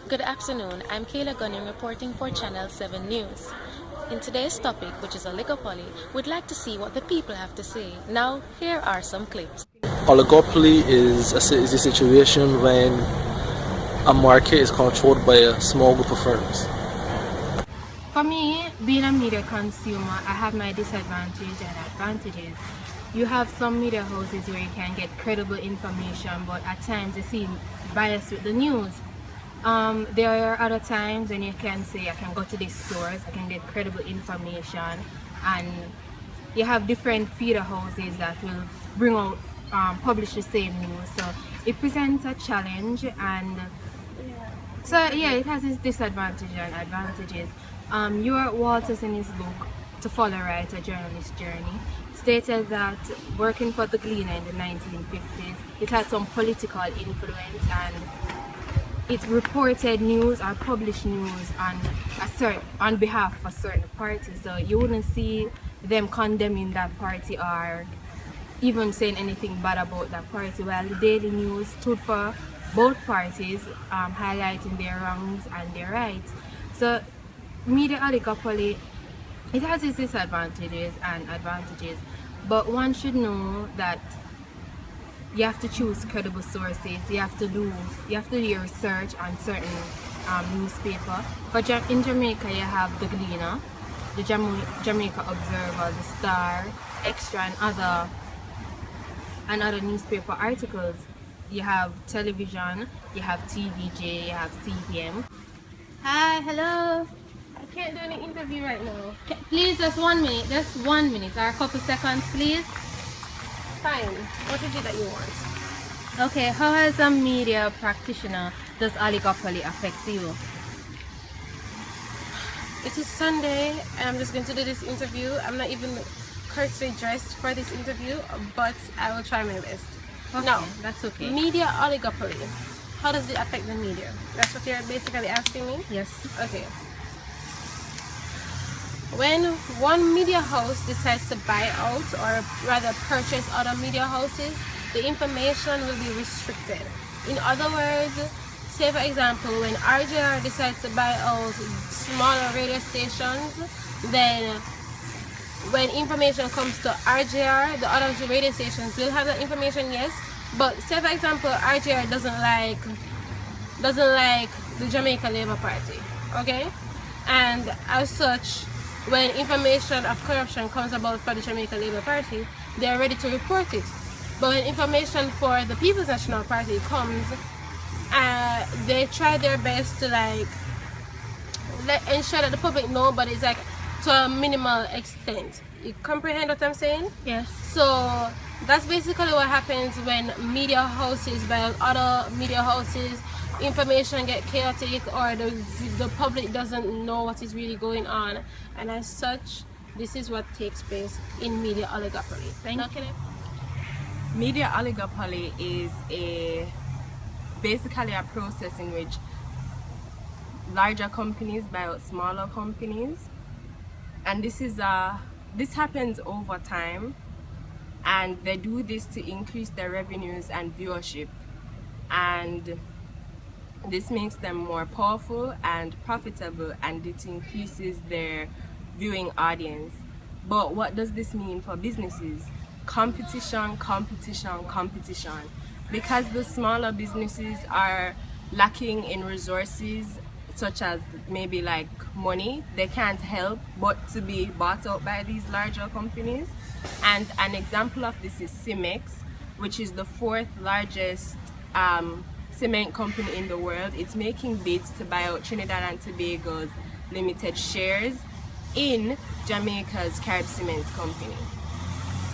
Good afternoon, I'm Kayla Gunning reporting for Channel 7 News. In today's topic, which is oligopoly, we'd like to see what the people have to say. Now, here are some clips. Oligopoly is a situation when a market is controlled by a small group of firms. For me, being a media consumer, I have my disadvantages and advantages. You have some media houses where you can get credible information, but at times they seem biased with the news. There are other times when you can say, I can go to this source, I can get credible information, and you have different feeder houses that will bring out, publish the same news. So it presents a challenge, and so yeah, it has its disadvantages and advantages. Stuart Walters, in his book To Follow Right, A Journalist's Journey, stated that working for the Gleaner in the 1950s, it had some political influence, and it reported news or published news on behalf of a certain party. So you wouldn't see them condemning that party or even saying anything bad about that party, while the Daily News stood for both parties, highlighting their wrongs and their rights. So media oligopoly, it has its disadvantages and advantages, but one should know that you have to choose credible sources. You have to do your research on certain newspaper. In Jamaica, you have the Gleaner, the Jamaica Observer, the Star, Extra, and other newspaper articles. You have television, you have TVJ, you have CBM. Hi, hello. I can't do any interview right now. Please, just 1 minute, or a couple seconds, please. Fine. What is it that you want? Okay, how as a media practitioner does oligopoly affect you? It is Sunday and I'm just going to do this interview. I'm not even correctly dressed for this interview, but I will try my best. Okay, now, that's okay. Media oligopoly. How does it affect the media? That's what you're basically asking me? Yes. Okay. When one media house decides to buy out or rather purchase other media houses, the information will be restricted. In other words, say for example, when RJR decides to buy out smaller radio stations, then when information comes to RJR, the other radio stations will have that information, yes. But say for example, RJR doesn't like the Jamaica Labour Party, okay? And as such, when information of corruption comes about for the Jamaica Labour Party, they are ready to report it. But when information for the People's National Party comes, they try their best to ensure that the public know, but it's like to a minimal extent. You comprehend what I'm saying? Yes. So that's basically what happens when media houses buy out other media houses. Information get chaotic, or the public doesn't know what is really going on, and as such, this is what takes place in media oligopoly. Thank you. Media oligopoly is basically a process in which larger companies buy out smaller companies, and this happens over time, and they do this to increase their revenues and viewership, and this makes them more powerful and profitable, and it increases their viewing audience. But what does this mean for businesses? Competition, competition, competition. Because the smaller businesses are lacking in resources, such as maybe like money, they can't help but to be bought out by these larger companies. And an example of this is Cimex, which is the 4th largest cement company in the world. It's making bids to buy out Trinidad and Tobago's limited shares in Jamaica's Carib Cement Company.